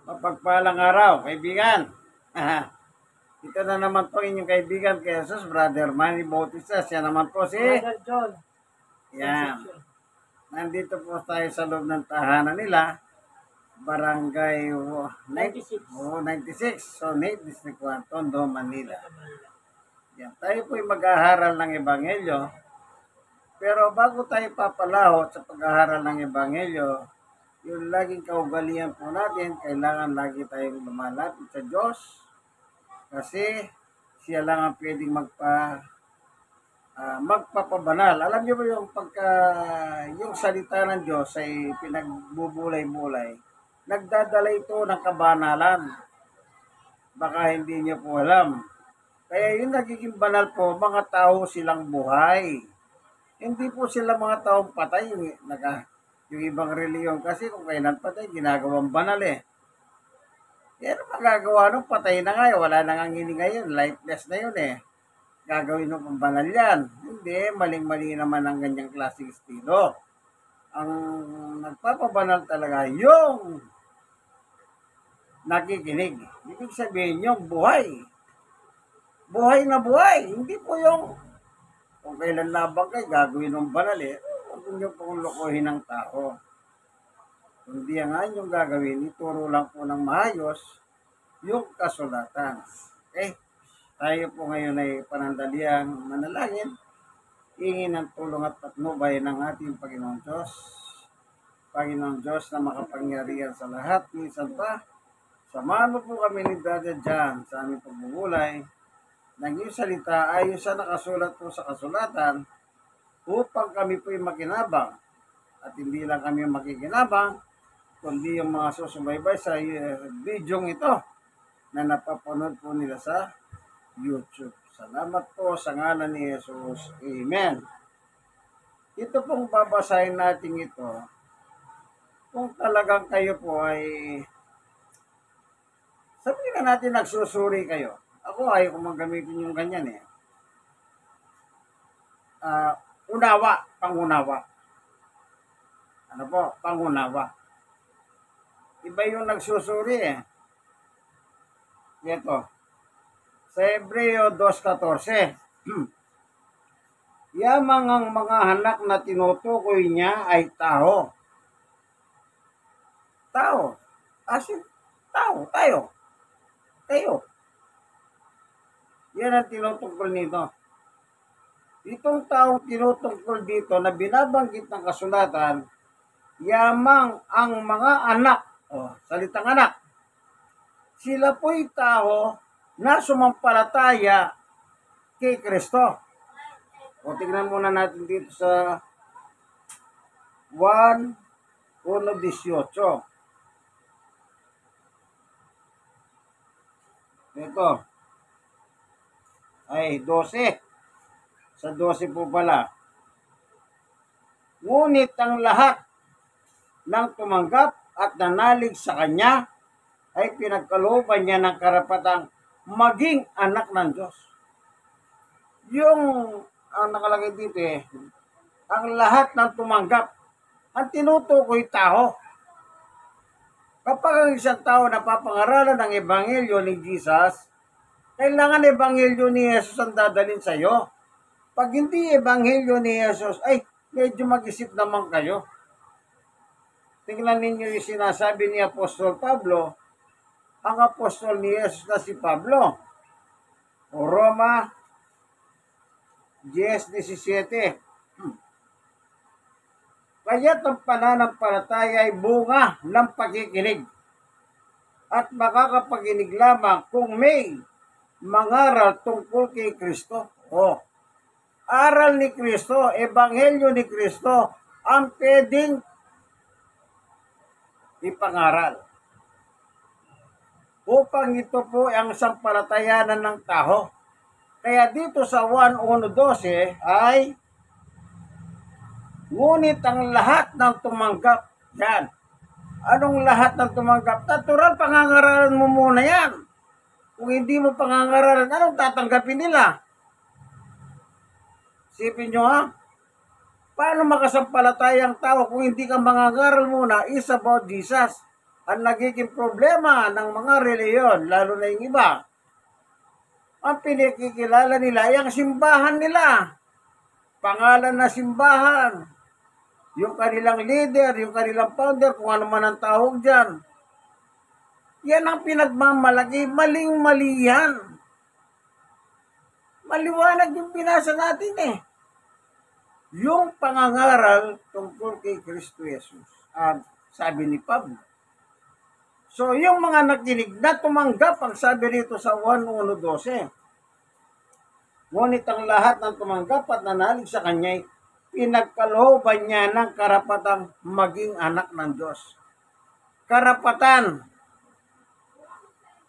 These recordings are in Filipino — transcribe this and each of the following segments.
Mapagpalang araw, kaibigan. Ito na naman po inyong kaibigan kay Jesus, Brother Manny Bautista. Siya naman po si... Brother John. Yan. Nandito po tayo sa loob ng tahanan nila. Barangay 96. 96. So, Nate District 1, Tondo, Manila. Yan. Tayo po ay mag-aaral ng Ebanghelyo. Pero bago tayo papalahot sa pag-aaral ng Ebanghelyo, yung laging kaugalian po natin, kailangan lagi tayong lumalapit sa Diyos kasi siya lang ang pwedeng magpapabanal. Alam niyo ba yung yung salita ng Diyos ay pinagbubulay-bulay, nagdadala ito ng kabanalan. Baka hindi niyo po alam. Kaya yung nagiging banal po, mga tao silang buhay. Hindi po sila mga taong patay. Yung ibang reliyon kasi kung kailan patay, ginagawang banal eh. Yan ang magagawa nung patay na nga, wala nang angini ngayon, lifeless na yun eh. Gagawin nung pambanal yan. Hindi, maling-mali naman ang ganyang klaseng estilo. Ang nagpapabanal talaga yung nakikinig. Ibig sabihin yung buhay. Buhay na buhay. Hindi po yung kung kailan labang kayo, gagawin ng banal eh. Huwag niyo pong lokohin ng tao. Kundi ang inyong gagawin, ituro lang po ng maayos yung kasulatan. Okay? Tayo po ngayon ay panandaliang manalangin. Hingin ng tulong at patnubay ng ating Panginoon Diyos. Panginoon Diyos na makapangyarihan sa lahat. Minsan pa, samahan mo po kami ni Brother John sa aming pagbubulay ng iyong salita ayon sa nakasulat po sa kasulatan upang kami po'y makinabang. At hindi lang kami makikinabang, kundi yung mga susubaybay sa video ito na napapanood po nila sa YouTube. Salamat po sa ngalan ni Jesus. Amen. Ito pong babasahin natin ito. Kung talagang kayo po ay sabihin na natin nagsusuri kayo. Ako ayaw ko gamitin yung ganyan eh. Pangunawa. Ano po? Pangunawa. Iba yung nagsusuri eh. Ito. Sa Hebreo 2:14. Yamang ang mga anak na tinutukoy niya ay tao. Tao. Asin, tao, tayo. Kayo. Yan ang tinutungkol nito. Itong taong tinutungkol dito na binabanggit ng kasulatan, yamang ang mga anak, salitang anak, sila po'y tao na sumampalataya kay Kristo. Tingnan muna natin dito sa 1:18. Ito. Ay, 12. Sa 12 po pala. Ngunit ang lahat ng tumanggap at nanalig sa Kanya ay pinagkalooban niya ng karapatang maging anak ng Diyos. Yung ang nakalagay dito ang lahat ng tumanggap, ang tinutukoy tao. Kapag ang isang tao napapangaralan ng Ebanghelyo ni Jesus, kailangan Ebanghelyo ni Jesus ang dadalhin sa iyo. Pag hindi Ebanghelyo ni Jesus, ay medyo mag-isip naman kayo. Tingnan ninyo yung sinasabi ni Apostol Pablo, ang apostol ni Jesus na si Pablo. O Roma 10:17. Kaya't ang pananampalataya ay bunga ng pagkikinig. At makakapaginig lamang kung may mangaral tungkol kay Kristo. Aral ni Kristo, Ebanghelyo ni Kristo, ang pwedeng ipangaral. Upang ito po ang sampalatayanan ng tao. Kaya dito sa 1:12 ay ngunit ang lahat ng tumanggap. Yan. Anong lahat ng tumanggap? Natural, pangangaralan mo muna yan. Kung hindi mo pangangaralan, anong tatanggapin nila? Sipin nyo ha? Paano makasampalataya ang tao kung hindi ka mangangaral muna is about Jesus? ang nagiging problema ng mga reliyon, lalo na yung iba, ang pinikikilala nila ay ang simbahan nila. Pangalan na simbahan. Yung kanilang leader, yung kanilang founder, kung ano man ang tawag dyan. Yan ang pinagmamalaki. Maling-mali yan. Maliwanag yung binasa natin eh. Yung pangangaral tungkol kay Kristo Jesus. Sabi ni Pablo. So, yung mga nakinig na tumanggap, ang sabi rito sa 1:12. Ngunit ang lahat ng tumanggap at nanalig sa kanya'y pinagkalooban niya ng karapatang maging anak ng Diyos. Karapatan.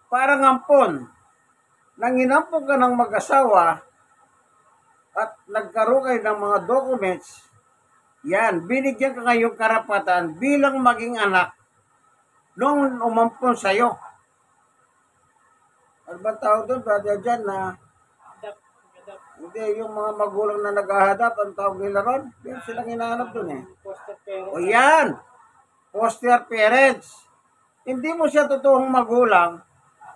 Parang ampon. Nang inampon ka ng mag-asawa at nagkaroon kayo ng mga documents, yan, binigyan ka ngayong karapatan bilang maging anak nung umampon sa'yo. Ano ba tawag doon, brother John, na hindi, yung mga magulang na naghahadap, ang tawag nila ron, yan silang hinahanap doon eh. O yan, foster parents. Hindi mo siya totoong magulang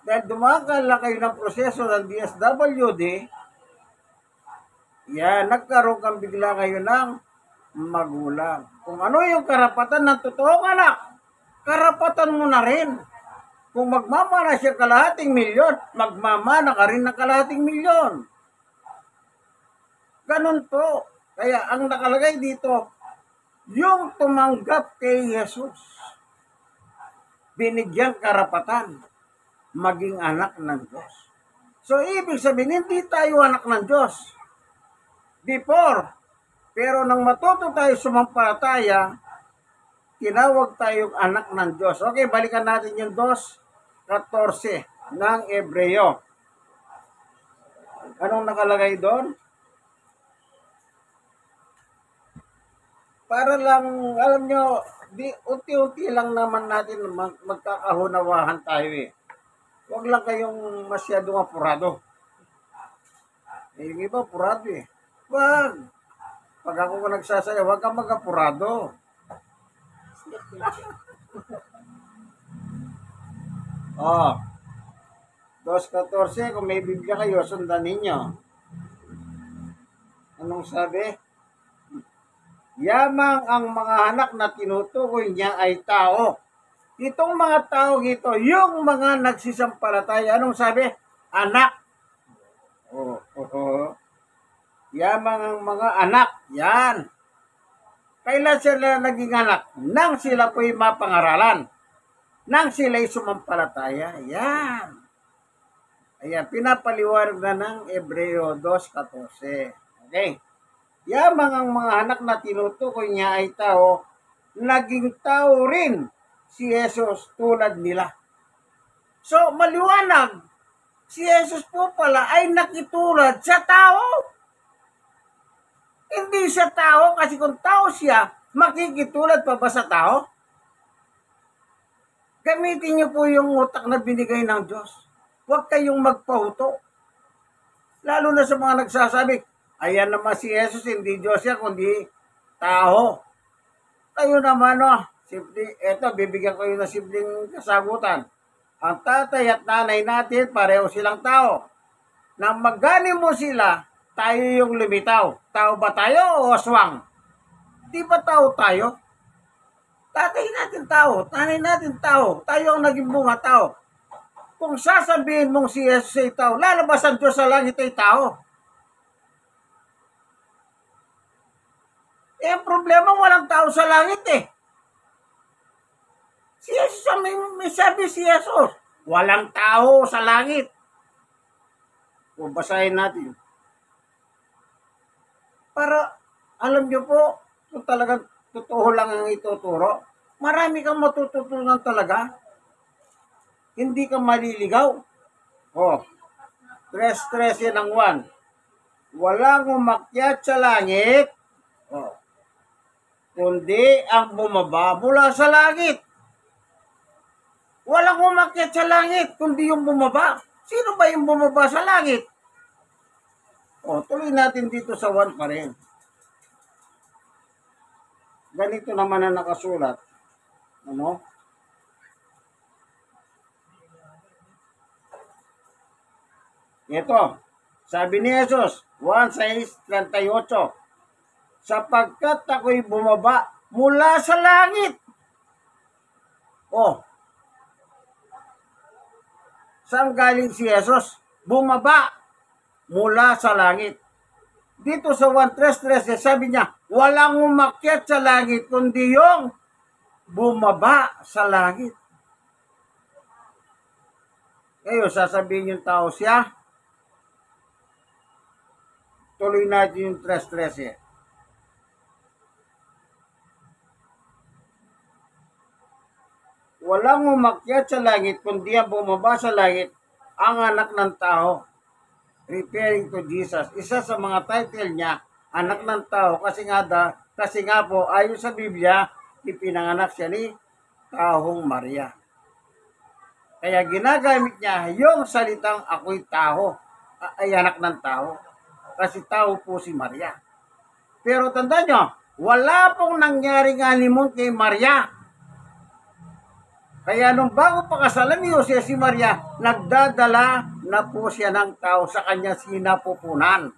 dahil dumagal na kayo ng proseso ng DSWD, yan, nagkaroon kang bigla kayo ng magulang. Kung ano yung karapatan ng totoong anak, karapatan mo na rin. Kung magmamana siya kalahating milyon, magmamana ka rin ng kalahating milyon. Ganun to. Kaya ang nakalagay dito, yung tumanggap kay Jesus, binigyan karapatan maging anak ng Diyos. So, ibig sabihin, hindi tayo anak ng Diyos before. Pero nang matuto tayo sumampalataya, tinawag tayong anak ng Diyos. Okay, balikan natin yung 2:14 ng Ebreo. Anong nakalagay doon? Para lang, alam nyo, unti-unti lang naman natin magkakahunawahan tayo eh. Huwag lang kayong masyadong apurado. Yung iba, apurado eh. Wag. Pag ako nagsasaya, huwag kang mag-apurado. Oh, 2:14, kung may Biblia kayo, sundan ninyo. Anong sabi? Yamang ang mga anak na tinutukoy niya ay tao. Itong mga tao ito, yung mga nagsisampalataya, anong sabi? Anak. Yamang ang mga anak. Yan. Kailan sila naging anak? Nang sila po'y mapangaralan. Nang sila'y sumampalataya. Yan. Ayan, pinapaliwanag na ng Ebreo 2:14. Okay. Yamang ang mga anak na tinutukoy niya ay tao, naging tao rin si Jesus tulad nila. So, maliwanag, si Jesus po pala ay nakitulad sa tao. Hindi siya tao kasi kung tao siya, makikitulad pa ba sa tao? Gamitin niyo po yung utak na binigay ng Diyos. Huwag kayong magpahuto. Lalo na sa mga nagsasabi, ayan naman si Jesus, hindi Diyos siya, kundi tao. Kayo naman, eto, bibigyan ko ng simpleng kasagutan. Ang tatay at nanay natin, pareho silang tao. Nang maganin mo sila, tayo yung lumitaw. Tao ba tayo o aswang? Di ba tao tayo? Tatay natin tao, nanay natin tao, tayo ang naging bunga tao. Kung sasabihin mong si Jesus ay tao, lalabas ang Diyos sa langit ay tao. Eh, ang problema, walang tao sa langit eh. Si Jesus, may sabi si Jesus, walang tao sa langit. Kung basahin natin. Para, alam nyo po, kung talagang totoo lang ang ituturo, marami kang matututunan talaga. Hindi ka maliligaw. Oh, 3:13 ng 1. Walang umakyat sa langit. Oh. Kundi ang bumaba mula sa langit. Walang umakyat sa langit, kundi yung bumaba. Sino ba yung bumaba sa langit? O, tuloy natin dito sa 1 pa rin. Ganito naman ang nakasulat. Ano? Ito, sabi ni Jesus, Juan 6:38, sapagkat ako'y bumaba mula sa langit. Oh, saan galing si Jesus? Bumaba mula sa langit. Dito sa 1:13, sabi niya, walang umakyat sa langit, kundi yung bumaba sa langit. Ngayon, sasabihin yung tao siya, tuloy natin yung 3:13. Walang umakyat sa langit, kundi ang bumaba sa langit, ang anak ng tao. Referring to Jesus. Isa sa mga title niya, anak ng tao, kasi nga po, ayon sa Biblia, ipinanganak siya ni Tahong Maria. Kaya ginagamit niya yung salitang ako'y tao, ay anak ng tao. Kasi tao po si Maria. Pero tandaan nyo, wala pong nangyaring honeymoon kay Maria. Kaya nung bago pakasalan ni Jose si Maria, nagdadala na po siya ng tao sa kanya sinapupunan.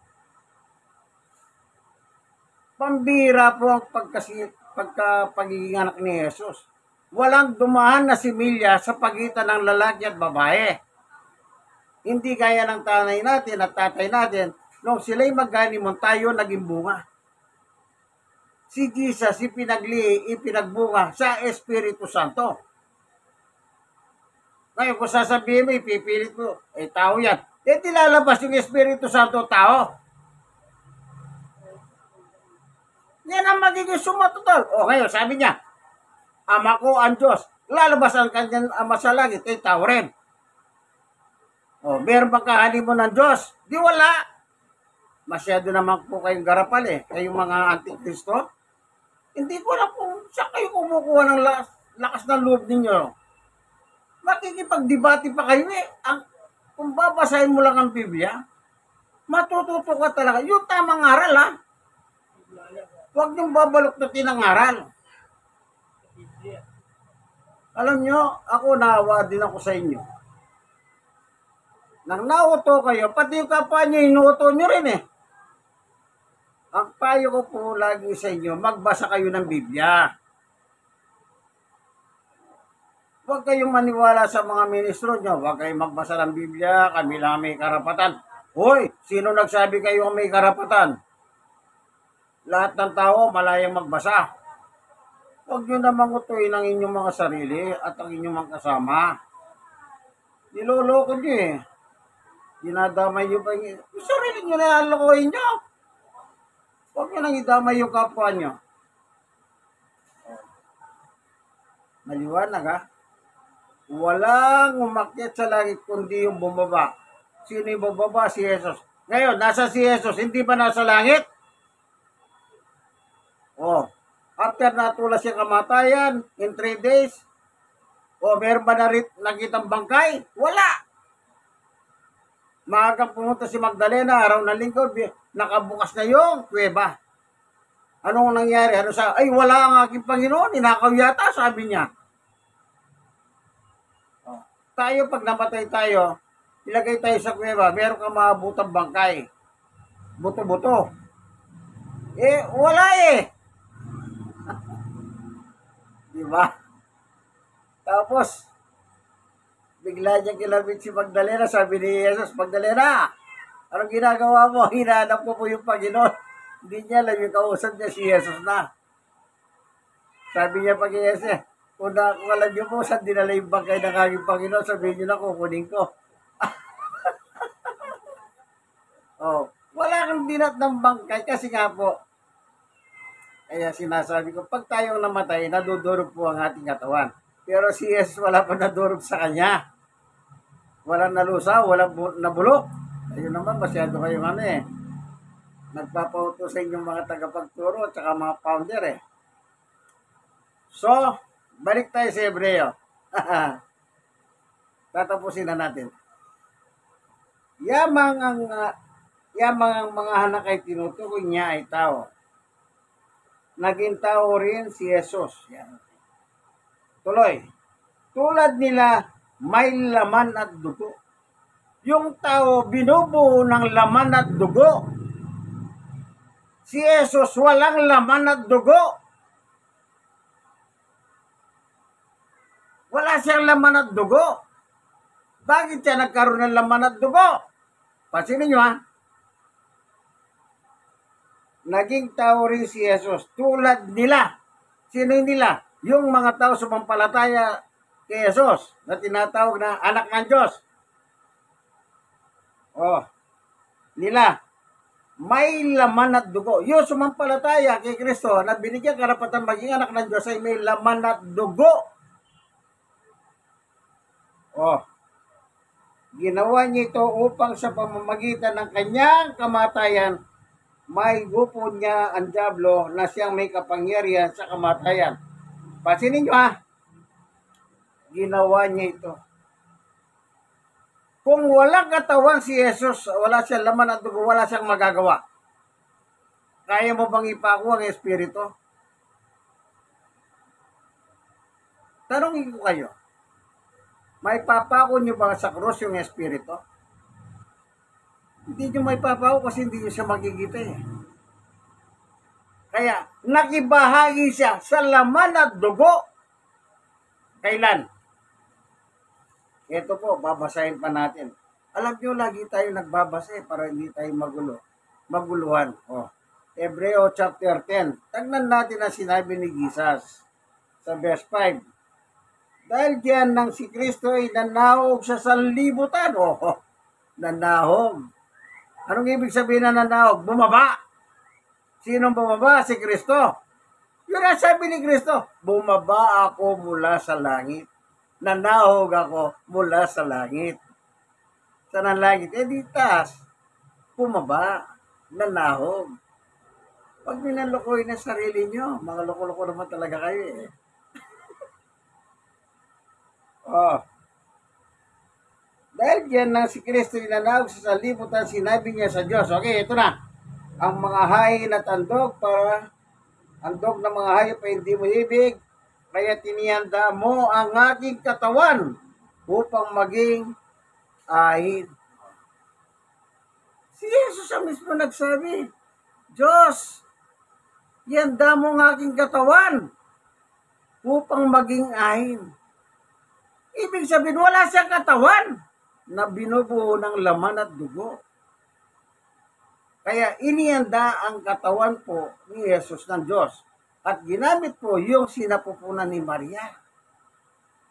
Pambira po ang pagkapagiging anak ni Jesus. Walang dumaan na similya sa pagitan ng lalaki at babae. Hindi gaya ng tanay natin at tatay natin, nung sila'y mag-honeymoon, tayo naging bunga. Si Jesus ipinagbunga sa Espiritu Santo. Ngayon, kung sasabihin mo, ipipilit mo, tao yan. Lalabas yung Espiritu Santo tao. Yan ang magiging sumatutol. Ngayon, sabi niya, Ama ko ang Diyos. Lalabas ang kanyang Ama sa langit, tao rin. Meron bang kahalimun ng Diyos? Di wala. Masyado naman po kayong garapal kayong mga antikristo. Hindi ko alam kung saan kayo kumukuha ng lakas ng loob ninyo. Makikipagdebate pa kayo kung babasahin mo lang ang Biblia, matututo ka talaga. Yung tamang aral Huwag niyong babaluktutin ang aral. Alam nyo, ako naawa din ako sa inyo. Nang nauto kayo, pati yung kapwa nyo, inuuto nyo rin Ang payo ko po lagi sa inyo, magbasa kayo ng Biblia. Huwag kayong maniwala sa mga ministro nyo. Huwag kayong magbasa ng Biblia. Kami lang may karapatan. Hoy, sino nagsabi kayo may karapatan? Lahat ng tao malayang magbasa. Huwag nyo namang utuin ang inyong mga sarili at ang inyong mga kasama. Niloloko nyo Dinadamay nyo pa yung sarili nyo na alokohin nyo. Huwag nyo nang idamay yung kapwa nyo. Maliwanag Walang umakyat sa langit kundi yung bumaba. Sino yung bumaba? Si Jesus. Ngayon, nasa si Jesus, hindi ba nasa langit? After natulas yung kamatayan, in 3 days, meron ba nakitang bangkay? Wala. Maagang pumunta si Magdalena, araw ng linggo, nakabukas na yung kuweba. Anong nangyari? Wala ang aking Panginoon, ninakaw yata, sabi niya. Tayo, pag namatay tayo, ilagay tayo sa kuweba, meron kang maabutang bangkay. Buto-buto. Wala Diba? Tapos, bigla niyang kilabit si Magdalena, sabi ni Jesus, Magdalena, anong ginagawa mo? Hinahanap ko po yung Panginoon. Hindi niya alam yung kausap niya si Jesus na. Sabi niya pag Jesus, kung alam niyo po, saan dinala yung bangkay ng aking Panginoon, sabihin niyo na kukunin ko. Wala kang dinat ng bangkay kasi nga po, kaya sinasabi ko, pag tayong namatay, nadudurog po ang ating katawan. Pero si Jesus wala pa nadurog sa kanya. Walang nalusaw, walang nabulok. Ayun naman, masyado kayong nagpapauto sa inyong mga tagapagturo at saka mga founder So, balik tayo sa Hebreo. Tatapusin na natin. Yamang ang mga anak ay tinutukoy niya ay tao. Naging tao rin si Jesus. Yan. Tuloy. Tulad nila, may laman at dugo. Yung tao binubuo ng laman at dugo. Si Jesus walang laman at dugo. Wala siyang laman at dugo. Bakit siya nagkaroon ng laman at dugo? Pansinin nyo ha. Naging tao rin si Jesus tulad nila. Sino nila? Yung mga tao sumampalataya kay Jesus na tinatawag na anak ng Diyos. Nila. May laman at dugo. Yung sumampalataya kay Kristo na binigyan karapatan maging anak ng Diyos ay may laman at dugo. Ginawa niya ito upang sa pamamagitan ng kanyang kamatayan, may gupo niya ang diablo na siyang may kapangyarihan sa kamatayan. Pansinin niyo ha, ginawa niya ito. Kung walang katawan si Jesus, wala siyang laman at dugo, wala siyang magagawa. Kaya mo bang ipako ang Espiritu? Tanongin ko kayo, may papako nyo ba sa krus yung Espiritu? Hindi nyo may papako kasi hindi nyo siya makikita eh. Kaya, nakibahagi siya sa laman at dugo. Kailan? Ito po, babasahin pa natin. Alam nyo, lagi tayo nagbabasa para hindi tayo maguluhan. Hebreo chapter 10. Tignan natin ang sinabi ni Jesus sa verse 5. Dahil diyan nang si Kristo ay nanahog sa sanlibutan. Nanahog. Anong ibig sabihin na nanahog? Bumaba. Sinong bumaba? Si Kristo. Yun ang sabi ni Kristo. Bumaba ako mula sa langit. Nanahog ako mula sa langit. Saan ang langit? Di taas. Bumaba. Nanahog. Pag minalokoy na sarili nyo, mga loko-loko naman talaga kayo eh. Dahil diyan na si Kristo inanawag sa sanlibutan, sinabi niya sa Diyos. Okay, ito na. Ang mga hayin at andog para andog ng mga hayop ay hindi mo ibig, kaya tinihanda mo ang aking katawan upang maging ahin. Si Jesus ang mismo nagsabi, Diyos, ihanda mo ang aking katawan upang maging ahin. Ibig sabihin, wala siyang katawan na binubuo ng laman at dugo. Kaya inihanda ang katawan po ni Jesus ng Diyos. At ginamit po yung sinapupunan ni Maria.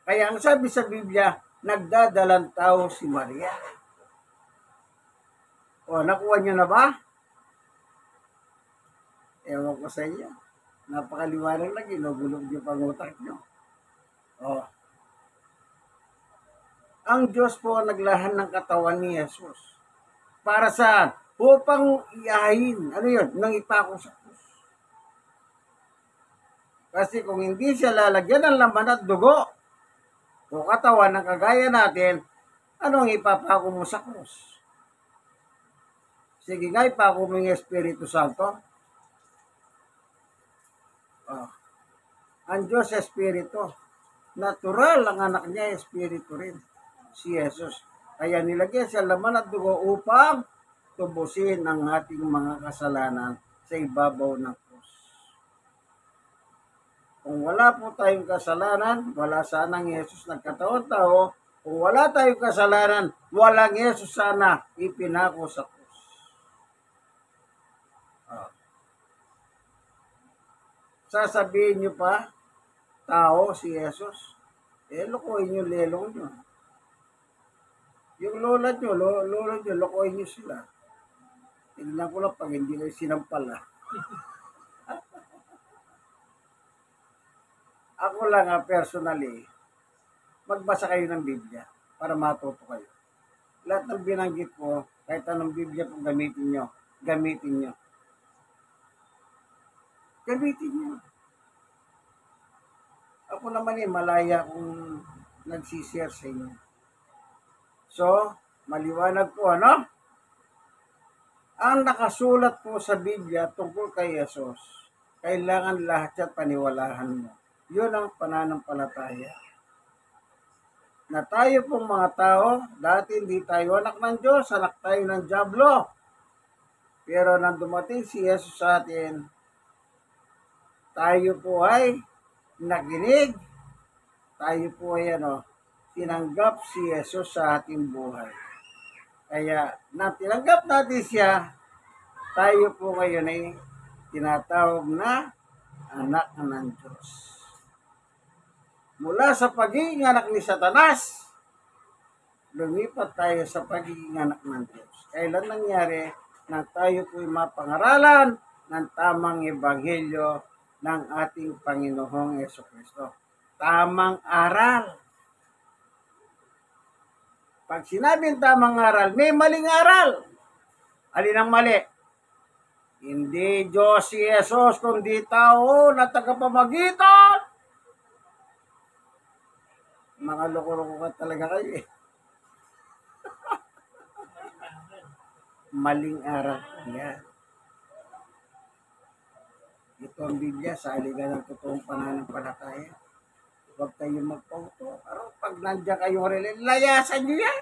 Kaya ang sabi sa Biblia, nagdadalang tao si Maria. Nakuha niyo na ba? Ewan ko sa inyo. Napakaliwanag lang, ginugulog yung pangutak niyo. Ang Diyos po naglahan ng katawan ni Jesus. Para saan? Upang iahin. Ano yun? Nang ipako sa krus. Kasi kung hindi siya lalagyan ng laman at dugo, o katawan ng kagaya natin, ano ang ipapako mo sa krus? Sige nga, ipako mo yung Espiritu Santo. Ang Diyos Espiritu. Natural ang anak niya, Espiritu rin. Si Jesus. Kaya nilagyan siya laman at dugo upang tubusin ang ating mga kasalanan sa ibabaw ng krus. Kung wala po tayong kasalanan, wala sanang Jesus nagkataon tao. Kung wala tayong kasalanan, walang Jesus sana ipinako sa krus. Sasabihin nyo pa, tao si Jesus, lokohin nyo lelong nyo. Yung lola nyo, lokohin nyo sila. Tignan ko lang pag hindi kayo sinampala. Ako lang personally, magbasa kayo ng Biblia para matuto kayo. Lahat ng binanggit ko, kahit anong Biblia kung gamitin nyo, gamitin nyo. Gamitin nyo. Ako naman malaya kung nagsishare sa inyo. So, maliwanag po, ano? Ang nakasulat po sa Biblia tungkol kay Jesus, kailangan lahat siya paniwalahan mo. Yun ang pananampalataya. na tayo pong mga tao, dati hindi tayo anak ng Diyos, anak tayo ng Diablo. Pero nang dumating si Jesus sa atin, tayo po ay nakinig, tayo po ay tinanggap si Jesus sa ating buhay. Kaya nang tinanggap natin siya, tayo po ngayon ay tinatawag na anak ng Diyos. Mula sa pagiging anak ni Satanas, lumipat tayo sa pagiging anak ng Diyos. Kailan nangyari na tayo po'y mapangaralan ng tamang ebanghelyo ng ating Panginoong Jesucristo. Tamang aral. Pag sinabing tamang aral, may maling aral. Alin ang mali? Hindi Diyos si Jesus, kundi tao na tagapamagitan. Mga loko-loko ka talaga kayo eh. Maling aral yan. Ito ang Biblia, sa aligan ng totoong pananampalataya. Huwag kayong magpauto. Pero pag nandiyan kayong layasan nyo yan.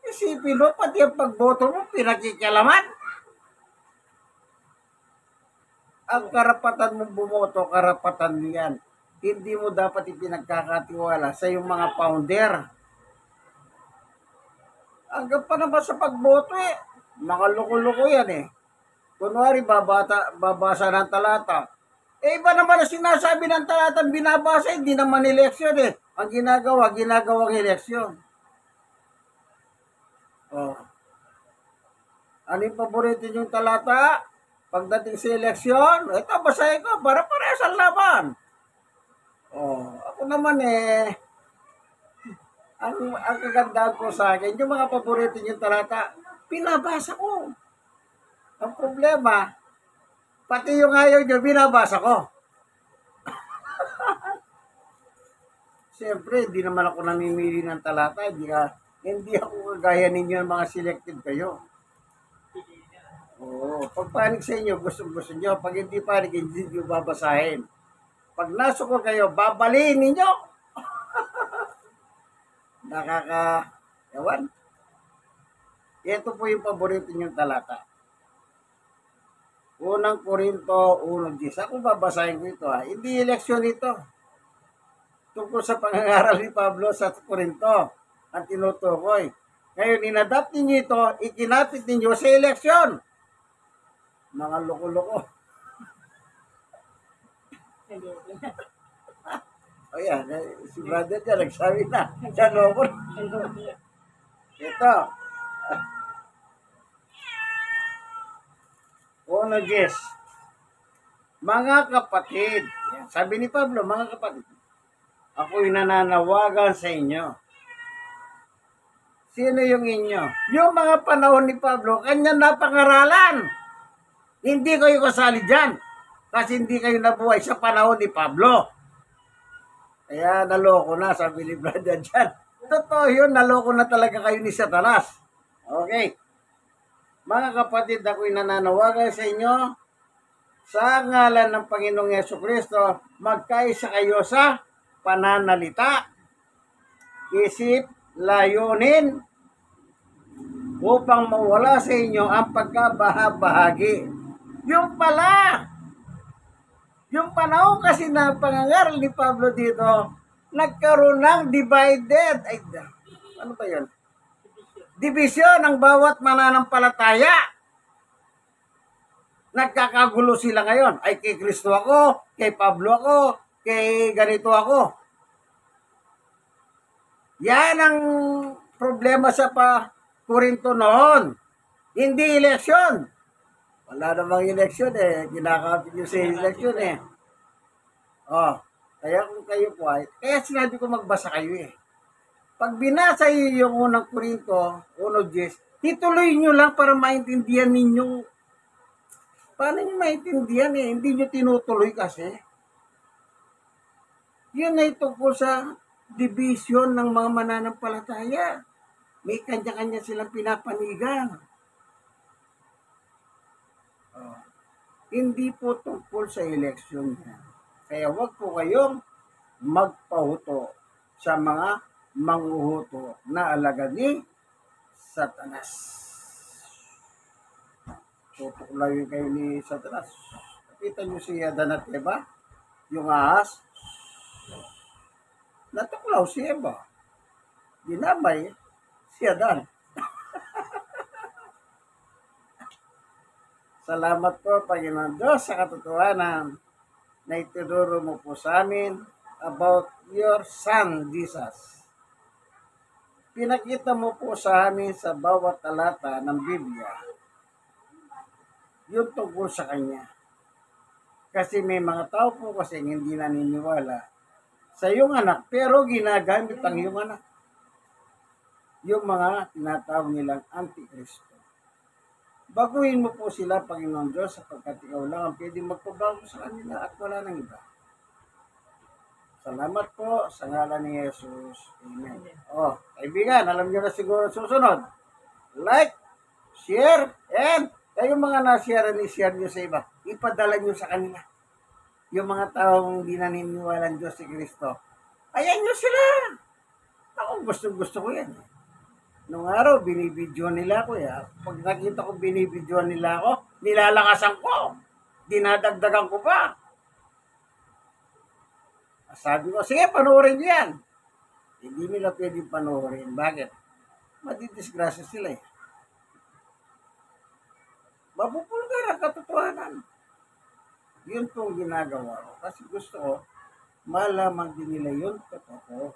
Isipin mo, pati ang pagboto mo, pinakikialaman. Ang karapatan mong bumoto, karapatan mo yan. Hindi mo dapat ipinagkakatiwala sa iyong mga founder. Hanggang pa naman sa pagboto eh. Nakaloko-loko yan eh. Kunwari, babasa ng talata. Eh, iba naman ang sinasabi ng talata, binabasa, hindi naman eleksyon eh. Ang ginagawang eleksyon. Oh. Ano yung paborito yung talata? Pagdating sa eleksyon, ito basahin ko, para parehas ang laban. Oh, ako naman ang kagandahan ko sa akin, yung mga paborito yung talata, pinabasa ko. Ang problema, pati yung ayaw nyo, binabasa ko. Siyempre, hindi naman ako namimili ng talata. Hindi ako kagaya ninyo ng mga selected kayo. Oo, pag panig sa inyo, gusto nyo. Pag hindi panig, hindi nyo babasahin. Pag nasuko kayo, babaliin ninyo. Ewan. Ito po yung paborito nyong talata. Unang Korinto 1:10. Ako babasahin ko ito ha. Hindi eleksyon ito. Tungkol sa pangangaral ni Pablo sa Korinto. Ang tinutukoy. Ngayon, inadapt ninyo ito, ikinapit ninyo sa eleksyon. Mga loko-loko. O yan, si brother dyan, nagsabi na. Siya loko. Ito. 1:10. Mga kapatid. Yan, sabi ni Pablo, mga kapatid. Ako'y nananawagan sa inyo. Sino yung inyo? Yung mga panahon ni Pablo, kanya napangaralan. Hindi kayo kasali dyan. Kasi hindi kayo nabuhay sa panahon ni Pablo. Kaya naloko na, sabi ni brother dyan. Totoo yun, naloko na talaga kayo ni Satanas. Okay. Mga kapatid, ako'y nananawagan sa inyo, sa ngalan ng Panginoong Jesucristo, magkaisa kayo sa pananalita, isip, layunin, upang mawala sa inyo ang pagkabahabahagi. Yung pala, yung panahon kasi na pangangaral ni Pablo dito, nagkaroon ng divided. Ay, ano ba yun? Division ng bawat mananampalataya. Nagkakagulo sila ngayon. Ay, kay Kristo ako, kay Pablo ako, kay ganito ako. Yan ang problema sa Korinto noon. Hindi eleksyon. Wala namang eleksyon eh. Kinakapit nyo sa eleksyon eh. Oh, kaya kung kayo po ay, kaya sinabi ko magbasa kayo eh. Pag binasa yung unang Korinto, 1:10, ituloy nyo lang para maintindihan ninyo. Paano nyo maintindihan eh? Hindi nyo tinutuloy kasi. Yan ay tungkol sa division ng mga mananampalataya. May kanya-kanya silang pinapanigan. Hindi po tungkol sa eleksyon niya. Kaya wag po kayong magpahuto. sa mga manghuhuto na alagad ni Satanas. Tutuklayin kayo ni Satanas. Nakita niyo si Adan at Eva? Yung ahas? Natuklaw si Eva. Dinamay si Adan. Salamat po, Panginoon Diyos, sa katotohanan na itinuro mo po sa amin about your Son, Jesus. Pinakita mo po sa amin sa bawat talata ng Biblia yung tungkol sa Kanya. Kasi may mga tao po kasi hindi naniniwala sa iyong anak, pero ginagamit ang iyong anak. Yung mga tinatawag nilang Antikristo. Baguhin mo po sila, Panginoon Diyos, sapagkat ikaw lang ang pwedeng magpabago sa kanila at wala nang iba. Salamat po sa ngalan ni Jesus. Amen. Kaibigan, alam niyo na siguro susunod. Like, share, and kayong mga na-share and i-share niyo sa iba. Ipadala niyo sa kanila. Yung mga taong hindi naniniwala ng Diyos si Kristo. Ayan niyo sila. Ako gusto ko yan. Nung araw, binibidyo nila ako. Pag nakita ko binibidyo nila ako, nilalakasan ko. Dinadagdagan ko pa. Sabi ko, sige, panoorin niyo yan. Hindi nila pwedeng panoorin. Bakit? Madidisgrasya sila eh. Mapupulgar ang katotohanan. Yun pong ginagawa ko. Kasi gusto ko, malaman din nila yun totoo.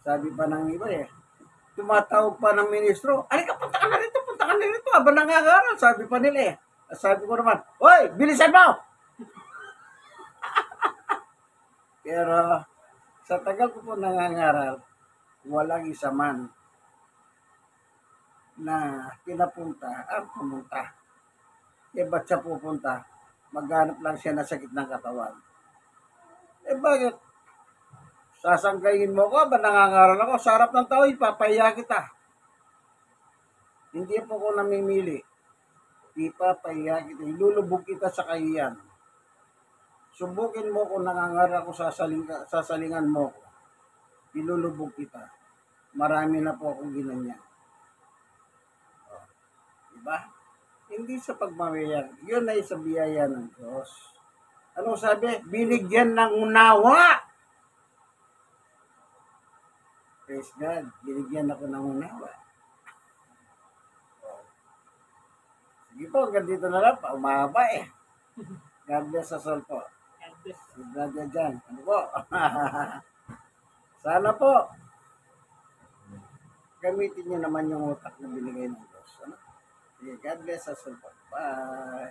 Sabi pa ng iba tumatawag pa ng ministro, alika, punta ka na rito, habang nangangaral. Sabi pa nila Sabi ko naman, hoy, bilisan mo! Pero, sa tagal ko po nangangaral, walang isa man na pinapunta ang pumunta. Ba't siya pupunta? Maghanap lang siya na sakit ng katawan. Bakit? Sasanggayin mo ko ba nangangaral ako? Sa harap ng tao, ipapahiya kita. Hindi po ko namimili. Ipapahiya kita. Ilulubog kita sa kahiyan. Subukin mo kung nangangaral ako sasalingan mo ko. Ilulubog kita. Marami na po akong ginanya. Diba? Hindi sa pagmamahal. Yun ay sa biyaya ng Diyos. Ano sabi? Binigyan ng unawa. Praise God. Binigyan ako ng unawa. Sige po, hanggang dito na lang. Umahaba God bless us all po. Si Brother John. Ano po? Sana po, gamitin nyo naman yung utak na binigay ng Diyos. Ano? Sige, God bless us all po. Bye.